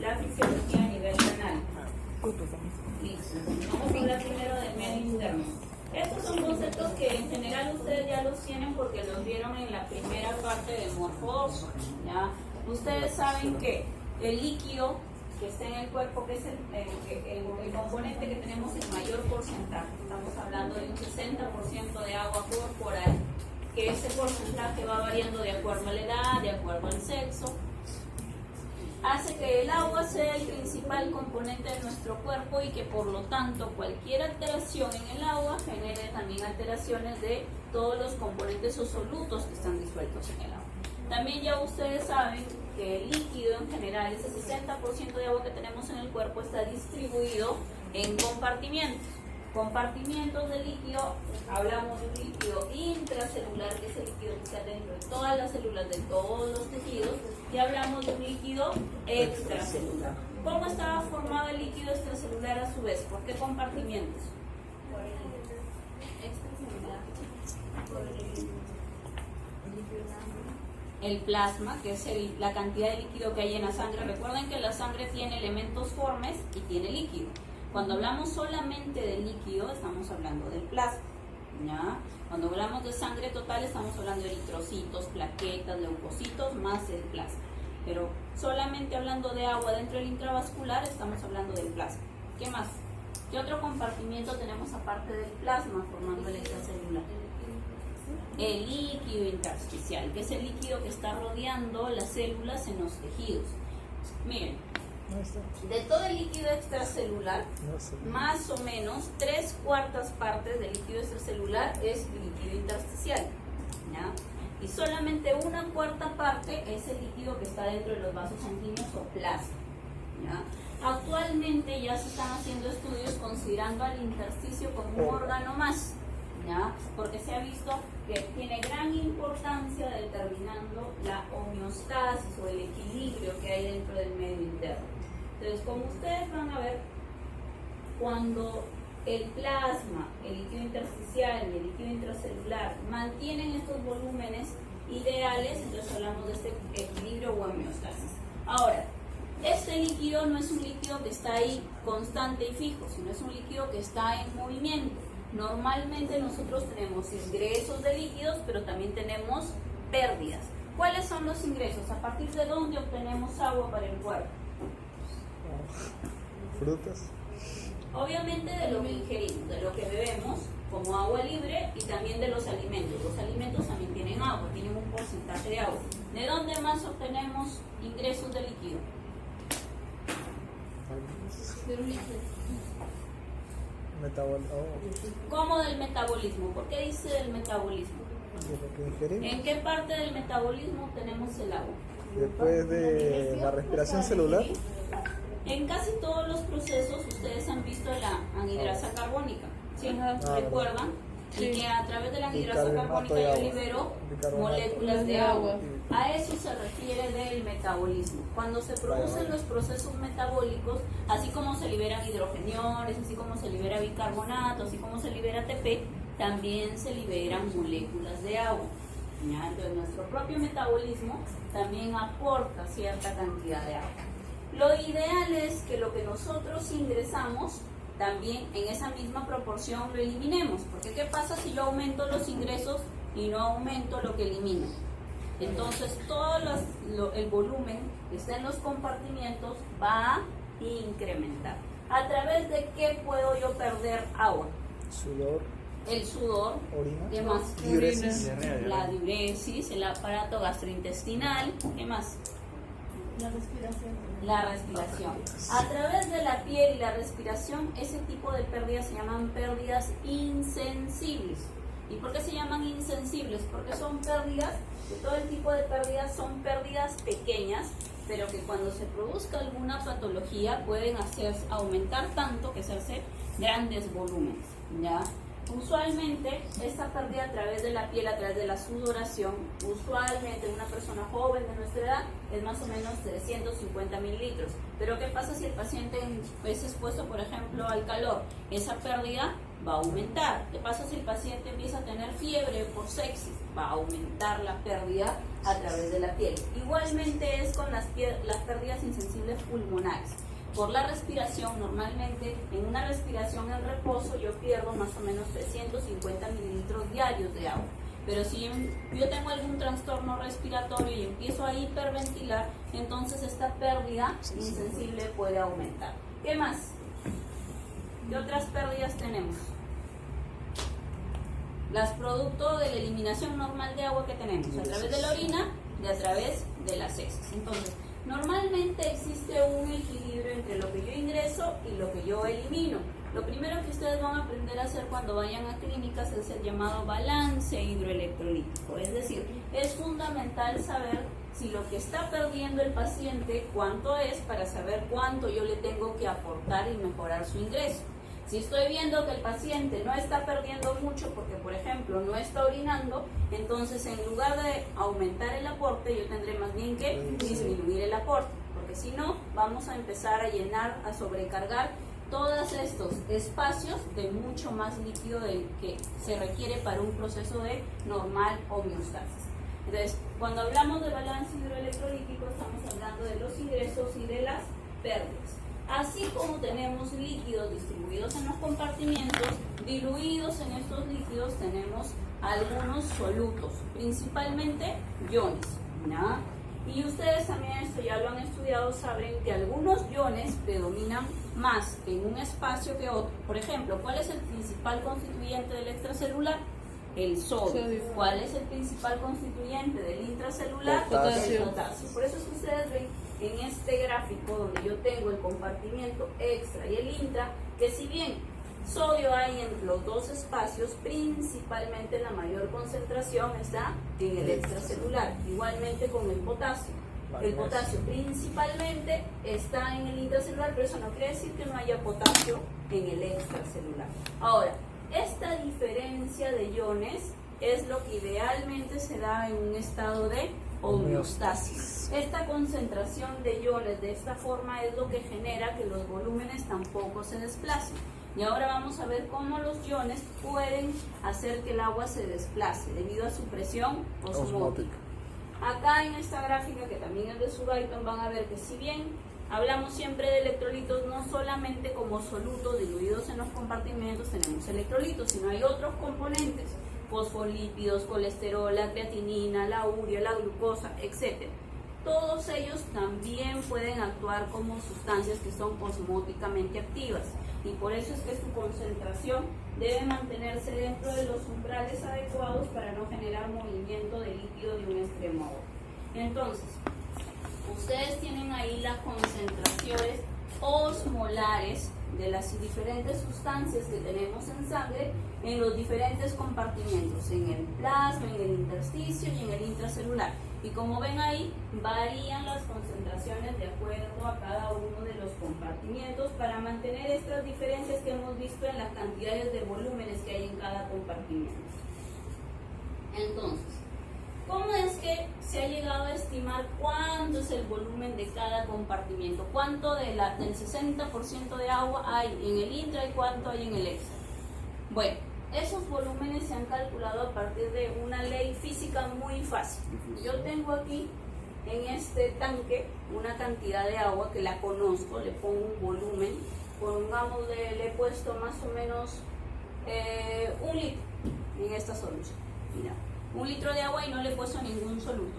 la fisiología a nivel renal. Listo. Vamos a hablar primero del medio interno. Estos son conceptos que en general ustedes ya los tienen porque los vieron en la primera parte de Morfo 2, ¿ya? Ustedes saben que el líquido que está en el cuerpo, que es el componente que tenemos en mayor porcentaje, estamos hablando de un 60% de agua corporal, que ese porcentaje va variando de acuerdo a la edad, de acuerdo al sexo, hace que el agua sea el principal componente de nuestro cuerpo y que por lo tanto cualquier alteración en el agua genere también alteraciones de todos los componentes o solutos que están disueltos en el agua. También ya ustedes saben que el líquido en general, ese 60% de agua que tenemos en el cuerpo está distribuido en compartimientos. Compartimientos de líquido, hablamos de un líquido intracelular, que es el líquido que está dentro de todas las células de todos los tejidos, y hablamos de un líquido extracelular. ¿Cómo estaba formado el líquido extracelular a su vez? ¿Por qué compartimientos? El plasma, que es la cantidad de líquido que hay en la sangre. Recuerden que la sangre tiene elementos formes y tiene líquido. Cuando hablamos solamente de líquido, estamos hablando del plasma, ¿ya? Cuando hablamos de sangre total, estamos hablando de eritrocitos, plaquetas, leucocitos, más el plasma. Pero solamente hablando de agua dentro del intravascular, estamos hablando del plasma. ¿Qué más? ¿Qué otro compartimiento tenemos aparte del plasma formando el extracelular? El líquido intersticial, que es el líquido que está rodeando las células en los tejidos. Miren, de todo el líquido extracelular, más o menos 3/4 partes del líquido extracelular es líquido intersticial, ¿ya? Y solamente 1/4 parte es el líquido que está dentro de los vasos sanguíneos o plasma, ¿ya? Actualmente ya se están haciendo estudios considerando al intersticio como un órgano más, ¿ya? Porque se ha visto que tiene gran importancia determinando la homeostasis o el equilibrio que hay dentro del medio interno. Entonces, como ustedes van a ver, cuando el plasma, el líquido intersticial y el líquido intracelular mantienen estos volúmenes ideales, entonces hablamos de este equilibrio o homeostasis. Ahora, este líquido no es un líquido que está ahí constante y fijo, sino es un líquido que está en movimiento. Normalmente nosotros tenemos ingresos de líquidos, pero también tenemos pérdidas. ¿Cuáles son los ingresos? ¿A partir de dónde obtenemos agua para el cuerpo? Frutas. Obviamente de lo que ingerimos, de lo que bebemos como agua libre y también de los alimentos. Los alimentos también tienen agua, tienen un porcentaje de agua. ¿De dónde más obtenemos ingresos de líquido? ¿Cómo del metabolismo? ¿Por qué dice del metabolismo? ¿En qué parte del metabolismo obtenemos el agua? Después de la respiración celular. En casi todos los procesos ustedes han visto la anhidrasa carbónica, ¿sí? ¿Recuerdan? Sí. Y que a través de la anhidrasa carbónica yo libero moléculas de agua. A eso se refiere del metabolismo. Cuando se producen los procesos metabólicos, así como se liberan hidrogeniones, así como se libera bicarbonato, así como se libera ATP, también se liberan moléculas de agua, ¿ya? Entonces nuestro propio metabolismo también aporta cierta cantidad de agua. Lo ideal es que lo que nosotros ingresamos también en esa misma proporción lo eliminemos, porque ¿qué pasa si yo aumento los ingresos y no aumento lo que elimino? Entonces todo el volumen que está en los compartimientos va a incrementar. ¿A través de qué puedo yo perder agua? Sudor. El sudor, orina. ¿qué más? Diuresis. La diuresis, el aparato gastrointestinal, ¿qué más? La respiración. A través de la piel y la respiración, ese tipo de pérdidas se llaman pérdidas insensibles. ¿Y por qué se llaman insensibles? Porque son pérdidas, de todo el tipo de pérdidas son pérdidas pequeñas, pero que cuando se produzca alguna patología pueden aumentar tanto que se hace grandes volúmenes, ¿ya? Usualmente esta pérdida a través de la piel, a través de la sudoración, usualmente una persona joven de nuestra edad es más o menos 350 mililitros. Pero ¿qué pasa si el paciente es expuesto, por ejemplo, al calor? Esa pérdida Va a aumentar. ¿Qué pasa si el paciente empieza a tener fiebre por sepsis? Va a aumentar la pérdida a través de la piel. Igualmente es con las pérdidas insensibles pulmonares. Por la respiración, normalmente en una respiración en reposo yo pierdo más o menos 350 mililitros diarios de agua. Pero si yo tengo algún trastorno respiratorio y empiezo a hiperventilar, entonces esta pérdida insensible puede aumentar. ¿Qué más? ¿Qué otras pérdidas tenemos? Las producto de la eliminación normal de agua que tenemos, a través de la orina y a través de las heces. Entonces, normalmente existe un equilibrio entre lo que yo ingreso y lo que yo elimino. Lo primero que ustedes van a aprender a hacer cuando vayan a clínicas es el llamado balance hidroelectrolítico. Es decir, es fundamental saber si lo que está perdiendo el paciente, cuánto es, para saber cuánto yo le tengo que aportar y mejorar su ingreso. Si estoy viendo que el paciente no está perdiendo mucho porque, por ejemplo, no está orinando, entonces en lugar de aumentar el aporte, yo tendré más bien que disminuir el aporte, porque si no, vamos a empezar a llenar, a sobrecargar todos estos espacios de mucho más líquido del que se requiere para un proceso de normal homeostasis. Entonces, cuando hablamos de balance hidroelectrolítico, estamos hablando de los ingresos y de las pérdidas. Así como tenemos líquidos distribuidos en los compartimientos, diluidos en estos líquidos tenemos algunos solutos, principalmente iones, ¿no? Y ustedes también, esto ya lo han estudiado, saben que algunos iones predominan más en un espacio que otro. Por ejemplo, ¿cuál es el principal constituyente del extracelular? El sodio. ¿Cuál es el principal constituyente del intracelular? Potasio. El potasio. Por eso es que ustedes ven en este gráfico donde yo tengo el compartimiento extra y el intra, que si bien sodio hay en los dos espacios, principalmente la mayor concentración está en el extracelular, igualmente con el potasio. El potasio principalmente está en el intracelular, pero eso no quiere decir que no haya potasio en el extracelular. Ahora, esta diferencia de iones es lo que idealmente se da en un estado de homeostasis. Esta concentración de iones de esta forma es lo que genera que los volúmenes tampoco se desplacen. Y ahora vamos a ver cómo los iones pueden hacer que el agua se desplace debido a su presión osmótica. Acá en esta gráfica, que también es de Sugaiton, van a ver que si bien hablamos siempre de electrolitos, no solamente como solutos diluidos en los compartimentos tenemos electrolitos, sino hay otros componentes, fosfolípidos, colesterol, la creatinina, la urea, la glucosa, etc. Todos ellos también pueden actuar como sustancias que son osmóticamente activas, y por eso es que su concentración debe mantenerse dentro de los umbrales adecuados para no generar movimiento de líquido de un extremo a otro. Entonces, ustedes tienen ahí las concentraciones osmolares de las diferentes sustancias que tenemos en sangre en los diferentes compartimentos, en el plasma, en el intersticio y en el intracelular. Y como ven ahí, varían las concentraciones de acuerdo a cada uno de los compartimientos para mantener estas diferencias que hemos visto en las cantidades de volúmenes que hay en cada compartimento. Entonces, ¿cómo es que se ha llegado a estimar cuánto es el volumen de cada compartimento? ¿Cuánto del 60% de agua hay en el intra y cuánto hay en el extra? Bueno, esos volúmenes se han calculado a partir de una ley física muy fácil. Yo tengo aquí en este tanque una cantidad de agua que la conozco, le pongo un volumen, pongamos, le he puesto más o menos 1 litro en esta solución. Mira, 1 litro de agua y no le he puesto ningún soluto.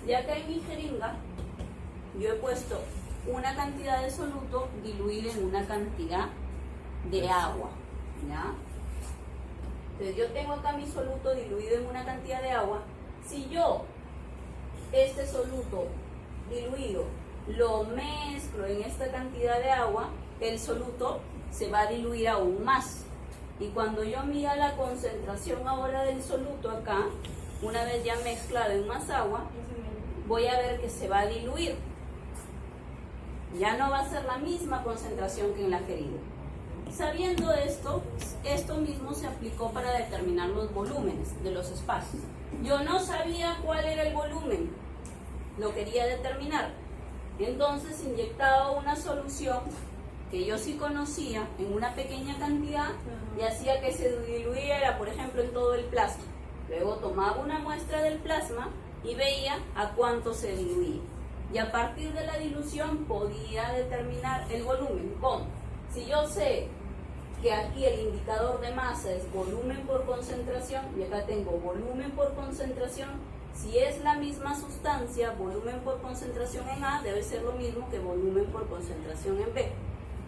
Ya acá en mi jeringa yo he puesto una cantidad de soluto diluida en una cantidad de agua, ¿ya? Entonces yo tengo acá mi soluto diluido en una cantidad de agua. Si yo este soluto diluido lo mezclo en esta cantidad de agua, el soluto se va a diluir aún más. Y cuando yo mida la concentración ahora del soluto acá, una vez ya mezclado en más agua, voy a ver que se va a diluir. Ya no va a ser la misma concentración que en la jeringa. Sabiendo esto, esto mismo se aplicó para determinar los volúmenes de los espacios. Yo no sabía cuál era el volumen, lo quería determinar. Entonces inyectaba una solución que yo sí conocía en una pequeña cantidad y hacía que se diluyera, por ejemplo, en todo el plasma. Luego tomaba una muestra del plasma y veía a cuánto se diluía. Y a partir de la dilución podía determinar el volumen. ¿Cómo? Si yo sé que aquí el indicador de masa es volumen por concentración y acá tengo volumen por concentración, si es la misma sustancia, volumen por concentración en A debe ser lo mismo que volumen por concentración en B.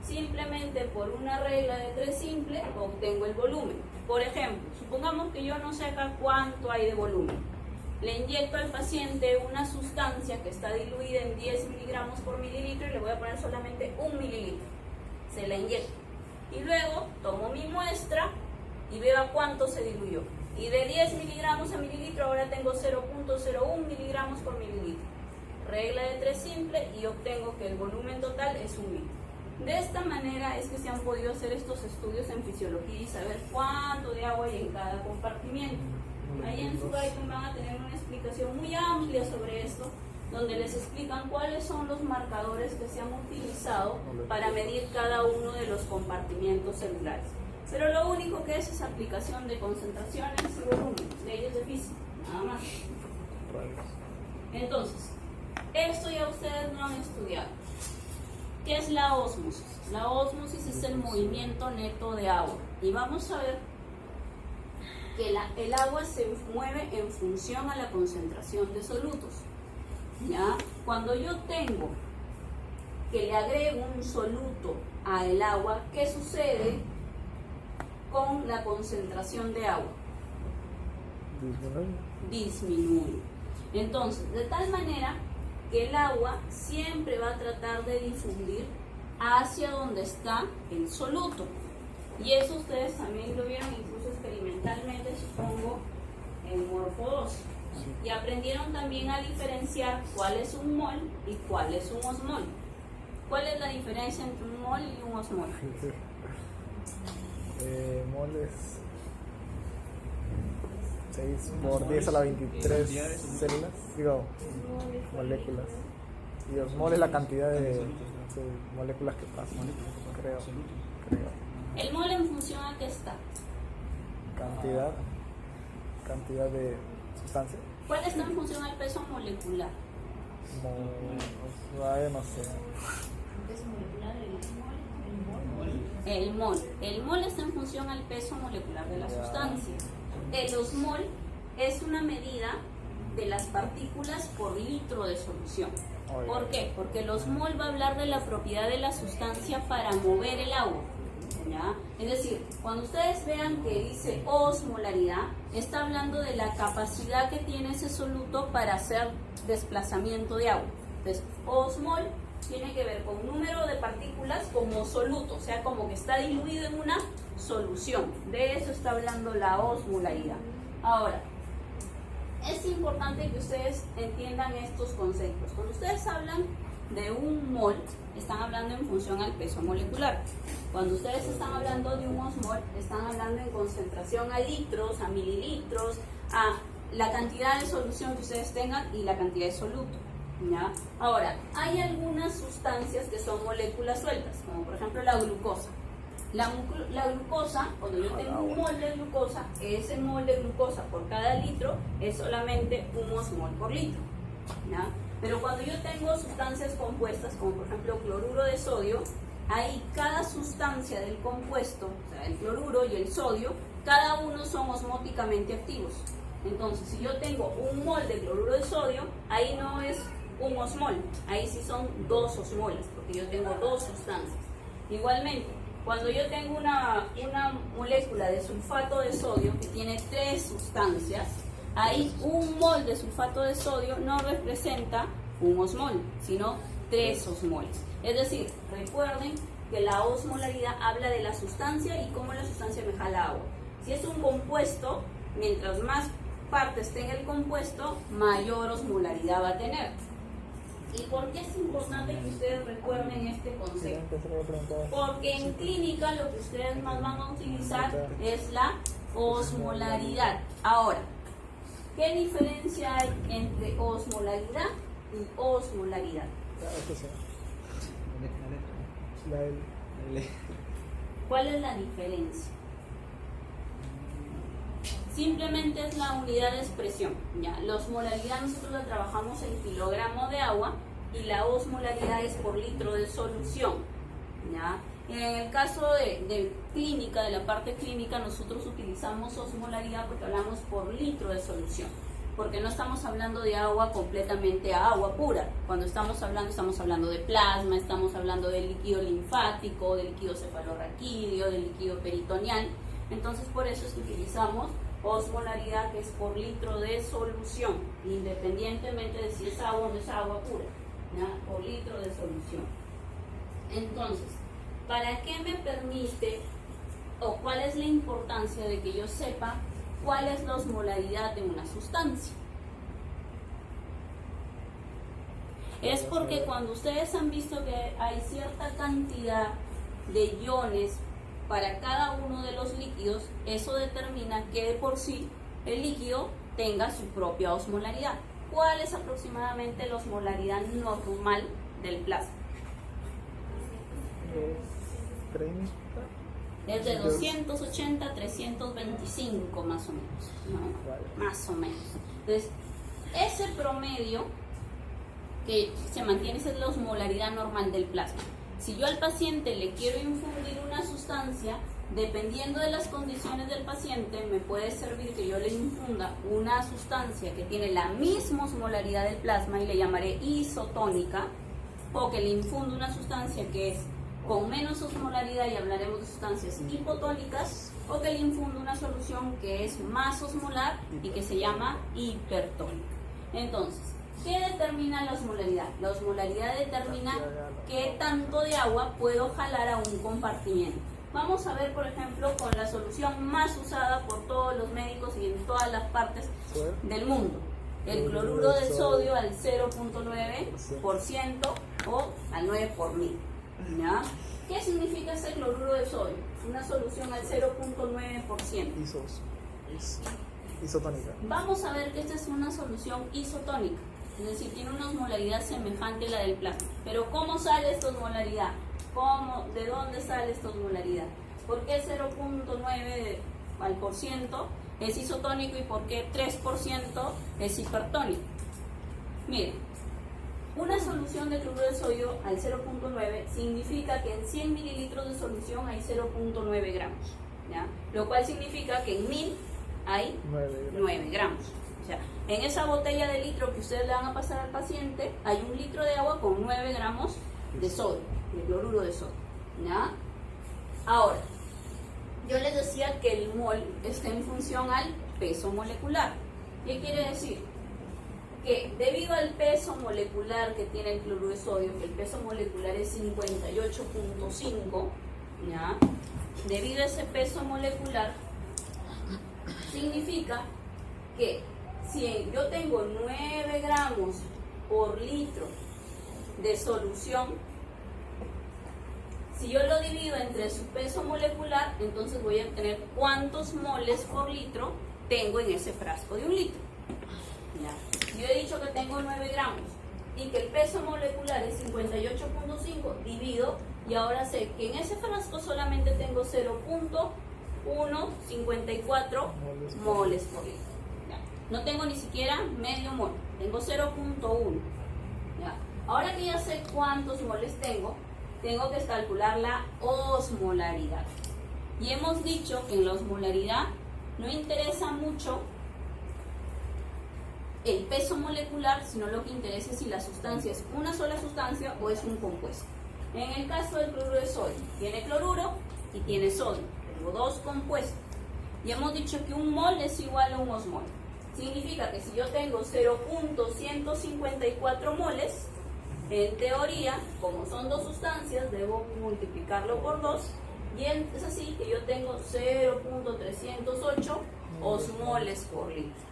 Simplemente por una regla de 3 simple obtengo el volumen. Por ejemplo, supongamos que yo no sé acá cuánto hay de volumen. Le inyecto al paciente una sustancia que está diluida en 10 miligramos por mililitro y le voy a poner solamente 1 mililitro. Se la inyecto. Y luego tomo mi muestra y veo a cuánto se diluyó. Y de 10 miligramos a mililitro ahora tengo 0.01 miligramos por mililitro. Regla de 3 simple y obtengo que el volumen total es 1 litro. De esta manera es que se han podido hacer estos estudios en fisiología y saber cuánto de agua hay en cada compartimiento. Ahí en su item van a tener una explicación muy amplia sobre esto, donde les explican cuáles son los marcadores que se han utilizado para medir cada uno de los compartimientos celulares. Pero lo único que es aplicación de concentraciones y volumen, leyes de física, nada más. Entonces, esto ya ustedes no han estudiado. ¿Qué es la ósmosis? La ósmosis es el movimiento neto de agua. Y vamos a ver que el agua se mueve en función a la concentración de solutos. ¿Ya? Cuando yo tengo que le agrego un soluto al agua, ¿qué sucede con la concentración de agua? Disminuye. Entonces, de tal manera que el agua siempre va a tratar de difundir hacia donde está el soluto. Y eso ustedes también lo vieron incluso experimentalmente, supongo, en Morfo 2. Y aprendieron también a diferenciar cuál es un mol y cuál es un osmol. ¿Cuál es la diferencia entre un mol y un osmol? Mol es 6 por 10 a la 23 células, digo, moléculas. Y osmol es la cantidad de moléculas que pasan, creo. ¿El mol en función a qué está? Cantidad de sustancia. ¿Cuál está en función al peso molecular? No sé. El mol. El mol está en función al peso molecular de la sustancia. El osmol es una medida de las partículas por litro de solución. ¿Por qué? Porque el osmol va a hablar de la propiedad de la sustancia para mover el agua. ¿Ya? Es decir, cuando ustedes vean que dice osmolaridad, está hablando de la capacidad que tiene ese soluto para hacer desplazamiento de agua. Entonces, osmol tiene que ver con número de partículas como soluto, o sea, como que está diluido en una solución. De eso está hablando la osmolaridad. Ahora, es importante que ustedes entiendan estos conceptos. Cuando ustedes hablan de un mol, están hablando en función al peso molecular. Cuando ustedes están hablando de un osmol, están hablando en concentración a litros, a mililitros, a la cantidad de solución que ustedes tengan y la cantidad de soluto. ¿Ya? Ahora, hay algunas sustancias que son moléculas sueltas, como por ejemplo la glucosa. La glucosa, cuando yo tengo un mol de glucosa, ese mol de glucosa por cada litro es solamente un osmol por litro. ¿Ya? Pero cuando yo tengo sustancias compuestas, como por ejemplo cloruro de sodio, ahí cada sustancia del compuesto, o sea, el cloruro y el sodio, cada uno son osmóticamente activos. Entonces, si yo tengo un mol de cloruro de sodio, ahí no es un osmol, ahí sí son 2 osmoles, porque yo tengo 2 sustancias. Igualmente, cuando yo tengo una molécula de sulfato de sodio que tiene 3 sustancias, ahí un mol de sulfato de sodio no representa un osmol, sino 3 osmoles. Es decir, recuerden que la osmolaridad habla de la sustancia y cómo la sustancia me jala agua. Si es un compuesto, mientras más partes tenga el compuesto, mayor osmolaridad va a tener. ¿Y por qué es importante que ustedes recuerden este concepto? Porque en clínica lo que ustedes más van a utilizar es la osmolaridad. Ahora, ¿qué diferencia hay entre osmolaridad y osmolaridad? ¿Cuál es la diferencia? Simplemente es la unidad de expresión. ¿Ya? La osmolaridad nosotros la trabajamos en kilogramo de agua y la osmolaridad es por litro de solución. ¿Ya? En el caso de clínica, de la parte clínica, nosotros utilizamos osmolaridad porque hablamos por litro de solución, porque no estamos hablando de agua completamente a agua pura. Cuando estamos hablando de plasma, estamos hablando de líquido linfático, de líquido cefalorraquídeo, de líquido peritoneal. Entonces por eso es que utilizamos osmolaridad, que es por litro de solución, independientemente de si es agua o no es agua pura, ¿ya? Por litro de solución. Entonces, ¿para qué me permite o cuál es la importancia de que yo sepa cuál es la osmolaridad de una sustancia? Es porque cuando ustedes han visto que hay cierta cantidad de iones para cada uno de los líquidos, eso determina que de por sí el líquido tenga su propia osmolaridad. ¿Cuál es aproximadamente la osmolaridad normal del plasma? 30. Es de 280 a 325 más o menos, ¿no? Vale. Más o menos. Entonces, ese promedio que se mantiene es la osmolaridad normal del plasma. Si yo al paciente le quiero infundir una sustancia, dependiendo de las condiciones del paciente, me puede servir que yo le infunda una sustancia que tiene la misma osmolaridad del plasma y le llamaré isotónica, o que le infundo una sustancia que es con menos osmolaridad y hablaremos de sustancias hipotónicas, o que le infundo una solución que es más osmolar y que se llama hipertónica. Entonces, ¿qué determina la osmolaridad? La osmolaridad determina qué tanto de agua puedo jalar a un compartimiento. Vamos a ver, por ejemplo, con la solución más usada por todos los médicos y en todas las partes del mundo. El cloruro de sodio al 0.9% o al 9 por mil. ¿Ya? ¿Qué significa ese cloruro de sodio? Una solución al 0.9%. Isotónica. Vamos a ver que esta es una solución isotónica, es decir, tiene una osmolaridad semejante a la del plasma. Pero ¿cómo sale esta osmolaridad? ¿De dónde sale esta osmolaridad? ¿Por qué 0.9% es isotónico y por qué 3% es hipertónico? Miren, una solución de cloruro de sodio al 0.9 significa que en 100 mililitros de solución hay 0.9 gramos, ¿ya? Lo cual significa que en 1000 hay 9 gramos. O sea, en esa botella de litro que ustedes le van a pasar al paciente, hay 1 litro de agua con 9 gramos de sodio, de cloruro de sodio, ¿ya? Ahora, yo les decía que el mol está en función al peso molecular. ¿Qué quiere decir? Que debido al peso molecular que tiene el cloruro de sodio, que el peso molecular es 58.5, ¿ya? Debido a ese peso molecular, significa que si yo tengo 9 gramos por litro de solución, si yo lo divido entre su peso molecular, entonces voy a obtener cuántos moles por litro tengo en ese frasco de 1 litro. ¿Ya? Yo he dicho que tengo 9 gramos y que el peso molecular es 58.5, divido y ahora sé que en ese frasco solamente tengo 0.154 moles por litro. ¿Ya? No tengo ni siquiera medio mol, tengo 0.1. ¿Ya? Ahora que ya sé cuántos moles tengo que calcular la osmolaridad. Y hemos dicho que en la osmolaridad no interesa mucho el peso molecular, sino lo que interesa es si la sustancia es una sola sustancia o es un compuesto. En el caso del cloruro de sodio, tiene cloruro y tiene sodio. Tengo 2 compuestos. Y hemos dicho que 1 mol es igual a 1 osmol. Significa que si yo tengo 0.154 moles, en teoría, como son 2 sustancias, debo multiplicarlo por 2. Y es así que yo tengo 0.308 osmoles por litro.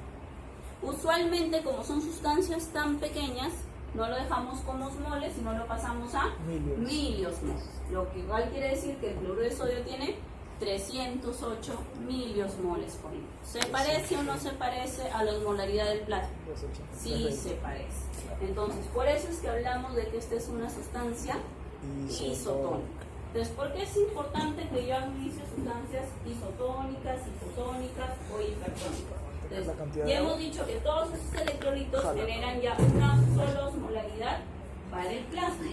Usualmente, como son sustancias tan pequeñas, no lo dejamos como osmoles, sino lo pasamos a miliosmoles. Lo que igual quiere decir que el cloruro de sodio tiene 308 miliosmoles por litro. ¿Se parece o no se parece a la osmolaridad del plasma? Sí se parece. Entonces, por eso es que hablamos de que esta es una sustancia isotónica. Entonces, ¿por qué es importante que yo analice sustancias isotónicas, hipotónicas o hipertónicas? Entonces, ya hemos dicho que todos estos electrolitos generan ya una sola osmolaridad para el plasma.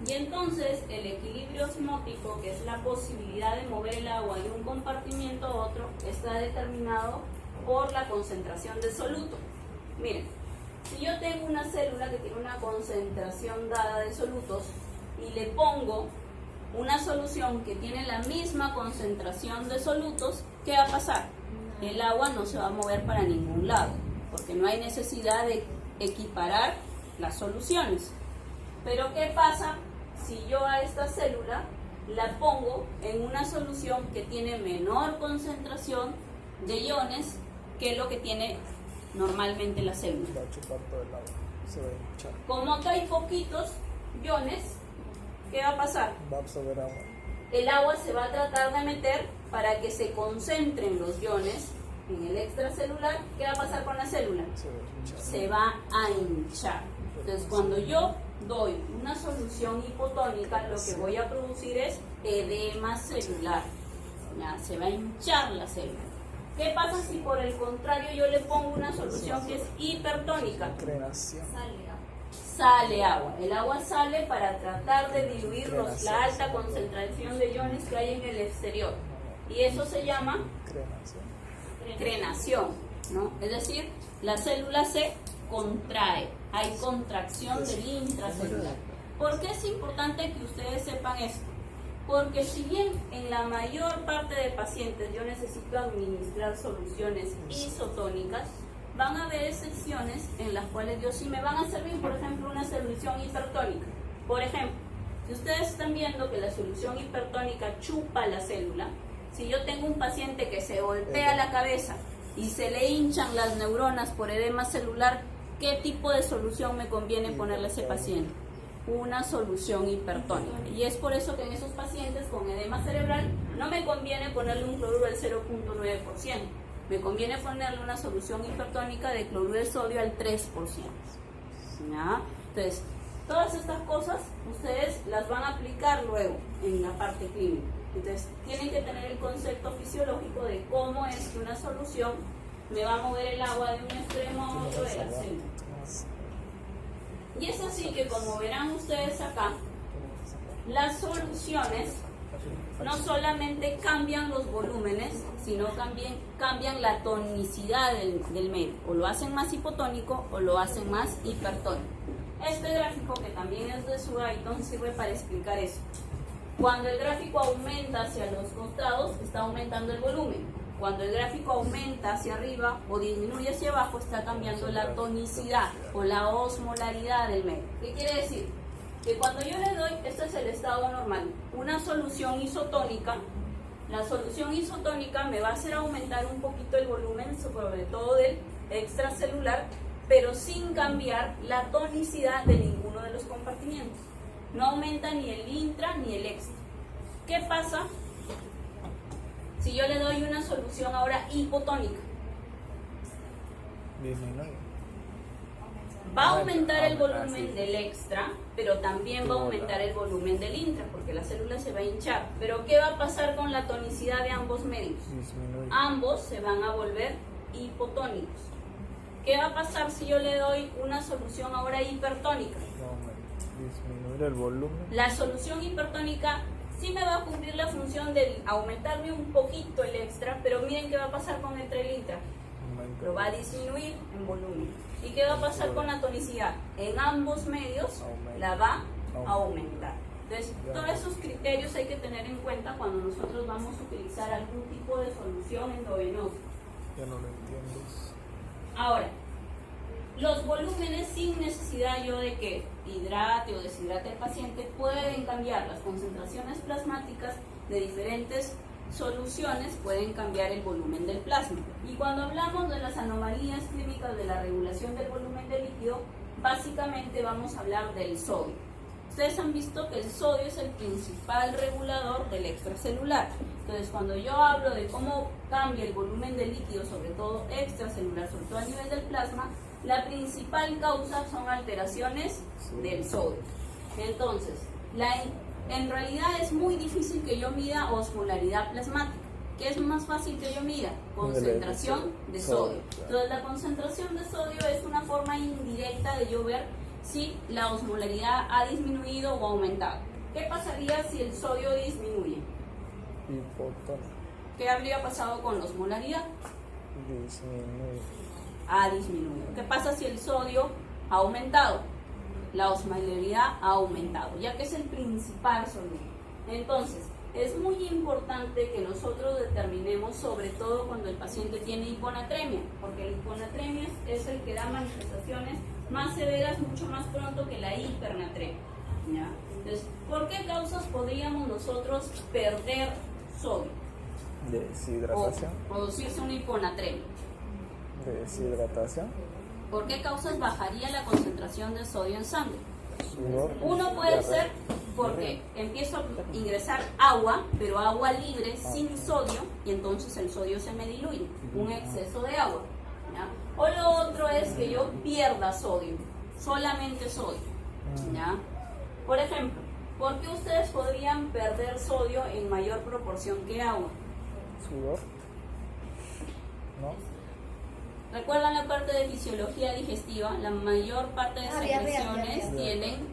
Y entonces el equilibrio osmótico, que es la posibilidad de mover el agua de un compartimiento a otro, está determinado por la concentración de soluto. Miren, si yo tengo una célula que tiene una concentración dada de solutos y le pongo una solución que tiene la misma concentración de solutos, ¿qué va a pasar? El agua no se va a mover para ningún lado, porque no hay necesidad de equiparar las soluciones. Pero ¿qué pasa si yo a esta célula la pongo en una solución que tiene menor concentración de iones que lo que tiene normalmente la célula? Va a chupar todo el agua, se va a hinchar. Como acá hay poquitos iones, ¿qué va a pasar? Va a absorber agua. El agua se va a tratar de meter para que se concentren los iones en el extracelular. ¿Qué va a pasar con la célula? Se va a hinchar. Entonces, cuando yo doy una solución hipotónica, lo que voy a producir es edema celular. Ya, se va a hinchar la célula. ¿Qué pasa si por el contrario yo le pongo una solución que es hipertónica? Crenación. Sale agua. El agua sale para tratar de diluir la alta concentración de iones que hay en el exterior. Y eso se llama crenación, ¿no? Es decir, la célula se contrae. Hay contracción del intracelular. ¿Por qué es importante que ustedes sepan esto? Porque si bien en la mayor parte de pacientes yo necesito administrar soluciones isotónicas, van a haber excepciones en las cuales yo sí me van a servir, por ejemplo, una solución hipertónica. Por ejemplo, si ustedes están viendo que la solución hipertónica chupa la célula, si yo tengo un paciente que se golpea la cabeza y se le hinchan las neuronas por edema celular, ¿qué tipo de solución me conviene ponerle a ese paciente? Una solución hipertónica. Y es por eso que en esos pacientes con edema cerebral no me conviene ponerle un cloruro del 0.9%. Me conviene ponerle una solución hipertónica de cloruro de sodio al 3%. ¿Ya? Entonces, todas estas cosas ustedes las van a aplicar luego en la parte clínica. Entonces, tienen que tener el concepto fisiológico de cómo es que una solución me va a mover el agua de un extremo a otro de la célula. Y es así que, como verán ustedes acá, las soluciones no solamente cambian los volúmenes, sino también cambian la tonicidad del medio. O lo hacen más hipotónico o lo hacen más hipertónico. Este gráfico, que también es de Sugaiton, sirve para explicar eso. Cuando el gráfico aumenta hacia los costados, está aumentando el volumen. Cuando el gráfico aumenta hacia arriba o disminuye hacia abajo, está cambiando la tonicidad o la osmolaridad del medio. ¿Qué quiere decir? Que cuando yo le doy, este es el estado normal, una solución isotónica, la solución isotónica me va a hacer aumentar un poquito el volumen, sobre todo del extracelular, pero sin cambiar la tonicidad de ninguno de los compartimientos. No aumenta ni el intra ni el extra. ¿Qué pasa si yo le doy una solución ahora hipotónica? Va a aumentar el volumen del extra, pero también va a aumentar el volumen del intra, porque la célula se va a hinchar. Pero ¿qué va a pasar con la tonicidad de ambos medios? Ambos se van a volver hipotónicos. ¿Qué va a pasar si yo le doy una solución ahora hipertónica? Disminuir el volumen. La solución hipertónica sí me va a cumplir la función de aumentarme un poquito el extra, pero miren qué va a pasar con el intra. Lo va a disminuir en volumen. ¿Y qué va a pasar con la tonicidad? En ambos medios la va a aumentar. Entonces, todos esos criterios hay que tener en cuenta cuando nosotros vamos a utilizar algún tipo de solución endovenosa. Ya no lo entiendo. Ahora, los volúmenes, sin necesidad yo de que hidrate o deshidrate al paciente, pueden cambiar. Las concentraciones plasmáticas de diferentes soluciones pueden cambiar el volumen del plasma. Y cuando hablamos de las anomalías clínicas de la regulación del volumen del líquido, básicamente vamos a hablar del sodio. Ustedes han visto que el sodio es el principal regulador del extracelular. Entonces, cuando yo hablo de cómo cambia el volumen del líquido, sobre todo extracelular, sobre todo a nivel del plasma, la principal causa son alteraciones del sodio. Entonces, En realidad es muy difícil que yo mida osmolaridad plasmática. ¿Qué es más fácil que yo mida? Concentración de sodio. Entonces la concentración de sodio es una forma indirecta de yo ver si la osmolaridad ha disminuido o aumentado. ¿Qué pasaría si el sodio disminuye? Hipotónico. ¿Qué habría pasado con la osmolaridad? Disminuye. Ha disminuido. ¿Qué pasa si el sodio ha aumentado? La osmolaridad ha aumentado, ya que es el principal sólido. Entonces, es muy importante que nosotros determinemos, sobre todo cuando el paciente tiene hiponatremia, porque la hiponatremia es el que da manifestaciones más severas mucho más pronto que la hipernatremia, ¿ya? Entonces, ¿por qué causas podríamos nosotros perder sodio? Deshidratación. O producirse una hiponatremia. Deshidratación. ¿Por qué causas bajaría la concentración de sodio en sangre? Sudor. Uno puede ser porque empiezo a ingresar agua, pero agua libre, sin sodio, y entonces el sodio se me diluye, un exceso de agua, ¿ya? O lo otro es que yo pierda sodio, solamente sodio, ¿ya? Por ejemplo, ¿por qué ustedes podrían perder sodio en mayor proporción que agua? Sudor. ¿No? ¿Recuerdan la parte de fisiología digestiva? La mayor parte de secreciones tienen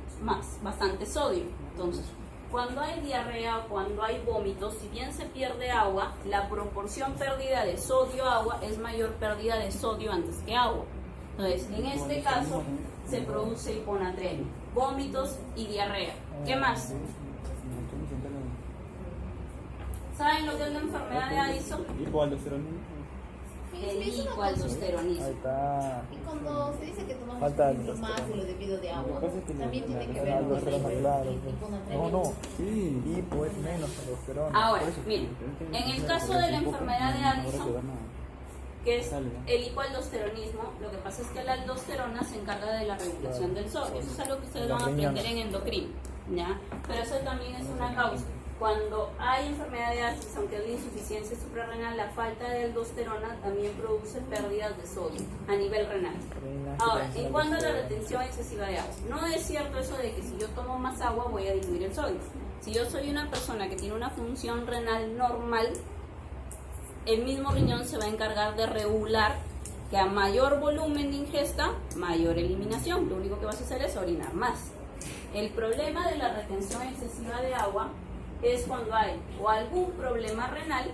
bastante sodio. Entonces, cuando hay diarrea, cuando hay vómitos, si bien se pierde agua, la proporción pérdida de sodio-agua es mayor pérdida de sodio antes que agua. Entonces, en este caso, se produce hiponatremia, vómitos y diarrea. ¿Qué más? ¿Saben lo que es la enfermedad de Addison? El hipoaldosteronismo. Ahí está. Y cuando se dice que tomamos Falta por ejemplo, más de lo debido de agua, también tiene que ver con Aldosterona, el claro. hiponatremia. No. Sí. Hipo es menos aldosterona. Ahora, miren, en el caso de la enfermedad de Addison, que es el hipoaldosteronismo, lo que pasa es que la aldosterona se encarga de la regulación del sodio. Eso es algo que ustedes van a aprender en endocrino, ¿ya? Pero eso también es una causa. Cuando hay enfermedad de Addison, que es la insuficiencia suprarrenal, la falta de aldosterona también produce pérdidas de sodio a nivel renal. Ahora, en cuanto a la retención excesiva de agua, no es cierto eso de que si yo tomo más agua voy a diluir el sodio. Si yo soy una persona que tiene una función renal normal, el mismo riñón se va a encargar de regular que a mayor volumen de ingesta, mayor eliminación. Lo único que vas a hacer es orinar más. El problema de la retención excesiva de agua es cuando hay o algún problema renal,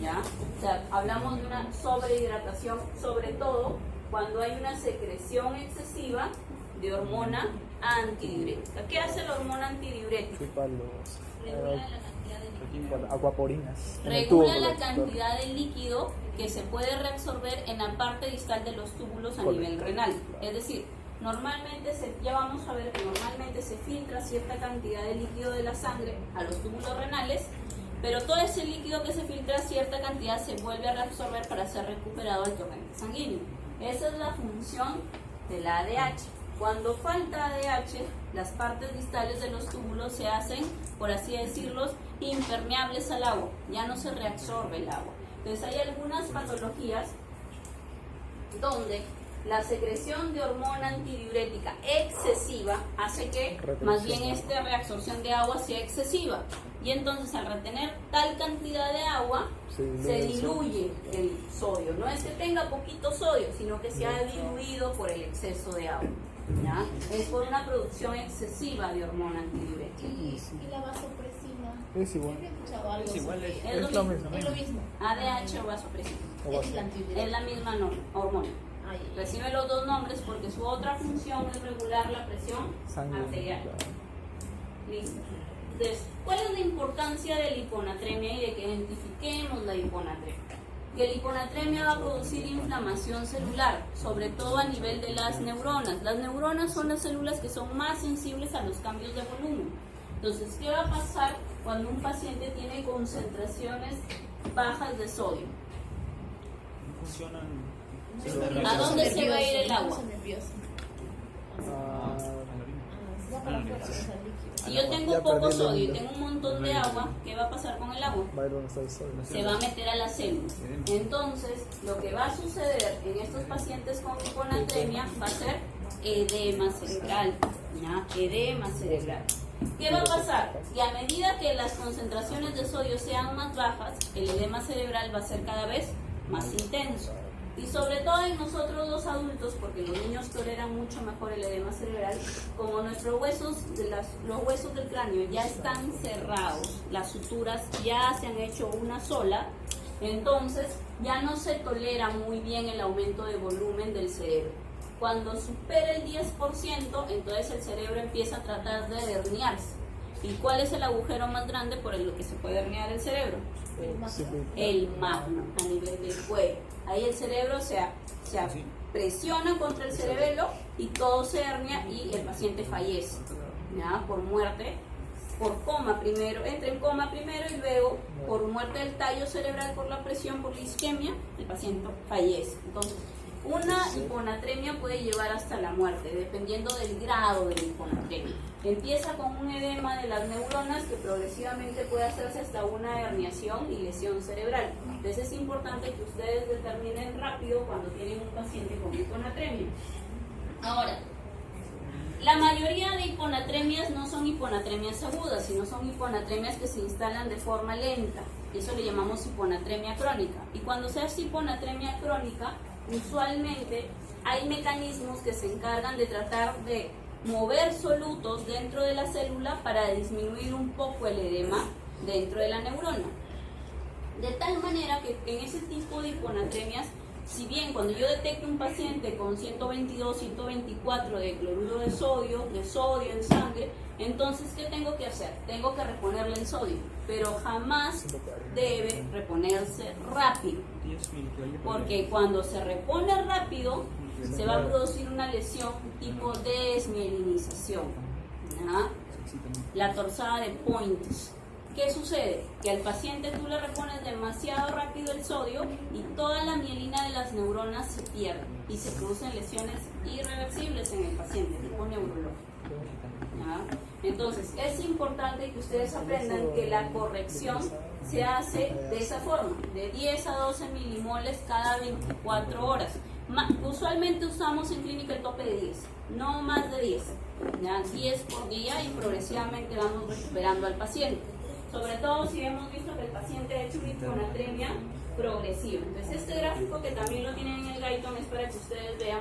¿ya? O sea, hablamos de una sobrehidratación, sobre todo cuando hay una secreción excesiva de hormona antidiurética. ¿Qué hace la hormona antidiurética? Regula la cantidad de acuaporinas. Regula la cantidad de líquido que se puede reabsorber en la parte distal de los túbulos a nivel renal. Es decir, normalmente ya vamos a ver que normalmente se filtra cierta cantidad de líquido de la sangre a los túbulos renales, pero todo ese líquido que se filtra, cierta cantidad se vuelve a reabsorber para ser recuperado al torrente sanguíneo. Esa es la función de la ADH. Cuando falta ADH, las partes distales de los túbulos se hacen, por así decirlo, impermeables al agua, ya no se reabsorbe el agua. Entonces hay algunas patologías donde la secreción de hormona antidiurética excesiva hace que más bien esta reabsorción de agua sea excesiva, y entonces al retener tal cantidad de agua se diluye el sodio. No es que tenga poquito sodio, sino que se ha diluido por el exceso de agua, ¿ya? Es por una producción excesiva de hormona antidiurética. Y la vasopresina. Es igual. Siempre he escuchado algo sobre- Es lo mismo. Es lo mismo. ADH o vasopresina. Es la antidiurética. Es la misma hormona. Ay, Recibe los dos nombres porque su otra función es regular la presión arterial. Listo. Entonces, ¿cuál es la importancia de la hiponatremia y de que identifiquemos la hiponatremia? Que la hiponatremia va a producir inflamación celular, sobre todo a nivel de las neuronas. Las neuronas son las células que son más sensibles a los cambios de volumen. Entonces, ¿qué va a pasar cuando un paciente tiene concentraciones bajas de sodio? ¿A dónde se va a ir el agua? Se va para afuera, o sea, líquido. Si yo tengo Ya poco perdí el sodio y hilo. tengo un montón de agua, ¿qué va a pasar con el agua? Va a ir donde está el sol. Se va a meter a las células. Entonces, lo que va a suceder en estos pacientes con hiponatremia va a ser edema cerebral, ¿ya? Edema cerebral. ¿Qué va a pasar? Y a medida que las concentraciones de sodio sean más bajas, el edema cerebral va a ser cada vez más intenso. Y sobre todo en nosotros los adultos, porque los niños toleran mucho mejor el edema cerebral, como nuestros huesos, los huesos del cráneo ya están cerrados, las suturas ya se han hecho una sola, entonces ya no se tolera muy bien el aumento de volumen del cerebro. Cuando supera el 10%, entonces el cerebro empieza a tratar de herniarse. ¿Y cuál es el agujero más grande por el que se puede herniar el cerebro? El magno, a nivel del cuello. Ahí el cerebro se presiona contra el cerebelo y todo se hernia y el paciente fallece, ¿ya? Por muerte, por coma primero, entra en coma primero y luego por muerte del tallo cerebral por la presión, por la isquemia, el paciente fallece. Entonces, una hiponatremia puede llevar hasta la muerte, dependiendo del grado de la hiponatremia. Empieza con un edema de las neuronas que progresivamente puede hacerse hasta una herniación y lesión cerebral. Entonces es importante que ustedes determinen rápido cuando tienen un paciente con hiponatremia. Ahora, la mayoría de hiponatremias no son hiponatremias agudas, sino son hiponatremias que se instalan de forma lenta. Eso le llamamos hiponatremia crónica. Y cuando se hace hiponatremia crónica, usualmente hay mecanismos que se encargan de tratar de mover solutos dentro de la célula para disminuir un poco el edema dentro de la neurona. De tal manera que en ese tipo de hiponatremias, si bien cuando yo detecto un paciente con 122, 124 de cloruro de sodio en sangre, entonces ¿qué tengo que hacer? Tengo que reponerle el sodio, pero jamás debe reponerse rápido, porque cuando se repone rápido se va a producir una lesión tipo desmielinización, ¿ya? La torsada de Points. ¿Qué sucede? Que al paciente tú le repones demasiado rápido el sodio y toda la mielina de las neuronas se pierde y se producen lesiones irreversibles en el paciente, tipo neurológico. ¿Ya? Entonces, es importante que ustedes aprendan que la corrección se hace de esa forma, de 10 a 12 milimoles cada 24 horas. Usualmente usamos en clínica el tope de 10, no más de 10, ¿ya? 10 por día y progresivamente vamos recuperando al paciente. Sobre todo si hemos visto que el paciente ha hecho una hiponatremia progresiva. Entonces este gráfico, que también lo tienen en el Gaiton, es para que ustedes vean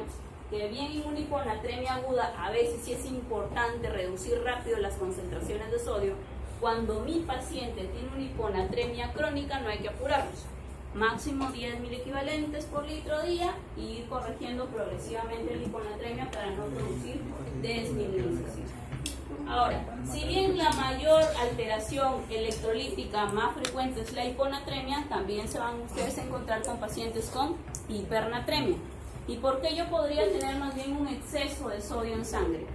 que bien en una hiponatremia aguda a veces sí es importante reducir rápido las concentraciones de sodio. Cuando mi paciente tiene una hiponatremia crónica no hay que apurarnos. Máximo 10 mil equivalentes por litro día y ir corrigiendo progresivamente la hiponatremia para no producir desmineralización. Ahora, si bien la mayor alteración electrolítica más frecuente es la hiponatremia, también se van ustedes a encontrar con pacientes con hipernatremia. ¿Y por qué yo podría tener más bien un exceso de sodio en sangre?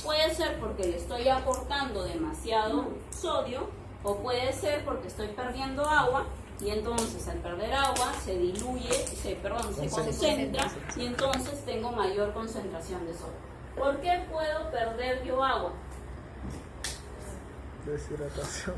Puede ser porque le estoy aportando demasiado sodio, o puede ser porque estoy perdiendo agua y entonces al perder agua se diluye, se concentra y entonces tengo mayor concentración de sodio. ¿Por qué puedo perder yo agua? Deshidratación.